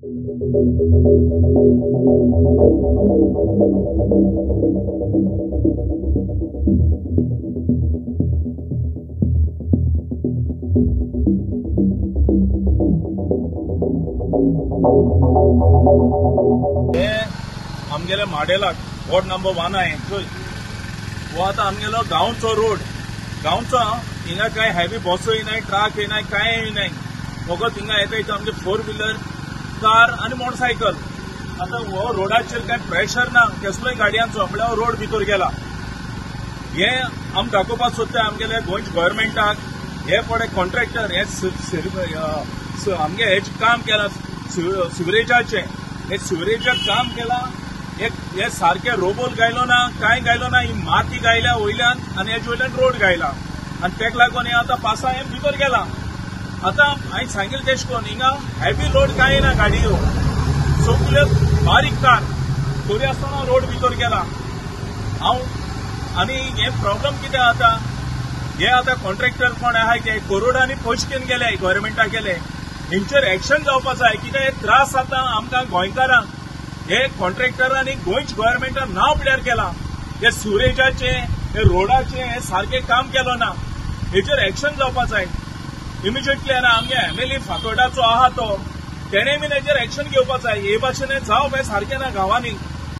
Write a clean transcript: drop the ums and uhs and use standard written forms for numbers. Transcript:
आमगेले माडेला ward number 1 आहे थंय वो आतां आमगेलो गांवचो रोड गांवचो हिंगा काय हेवी बसो येनाय ट्रक येनाय काय येनाय फकत हिंगा येता आमचे 4 व्हीलर कार आणि मोटरसायकल आता हो रोडाचेर काय प्रेशर ना कसलोय गाडयांचो म्हळ्यार हो रोड भितर गेला हे आम दाखोवपाक सोदता आमगेले गोंयच्या गव्हर्नमेंटाक हे पडे कॉन्ट्रॅक्टर हे आमगे हेचे काम केला सिवरेजाचे हे सिवरेजाक काम केला हे सारखे रोबोल गायलो ना काय गायलो ना ही माती गायल्या वयल्यान आनी हेजे वयल्यान रोड गायला आनी तेका लागून हे आतां पासा हे भितर गेला आतां हांवें सांगिल्लें तेश कोन्न हिंगा हेवी लोड काय ना गाडयो सगल्यो बारीक कार तरी आसतना रोड भितर गेला हांव आनी हे प्रॉब्लेम कितें जाता हे आतां कॉन्ट्रॅक्टर कोण आहाय ते करोडांनी पयशे घेवन गेले गव्हर्नमेंटाक गेले हेंचेर एक्शन जावपाक जाय कित्याक हे त्रास जाता आमकां गोंयकारांक हे कॉन्ट्रॅक्टरांनी गोंयच्या गव्हर्नमेंटान नांव पिड्यार केला हे सिवरेजाचे हे रोडाचे हे सारखे काम केलो ना हेचेर एक्शन जावपाक जाय इमिजिएटली आमगे एमएलए फातोर्डाचो आहा तो तेणें बीन हेचेर एक्शन घेवपाक जाय हे भाशेन जावप हे सारकें ना गांवांनी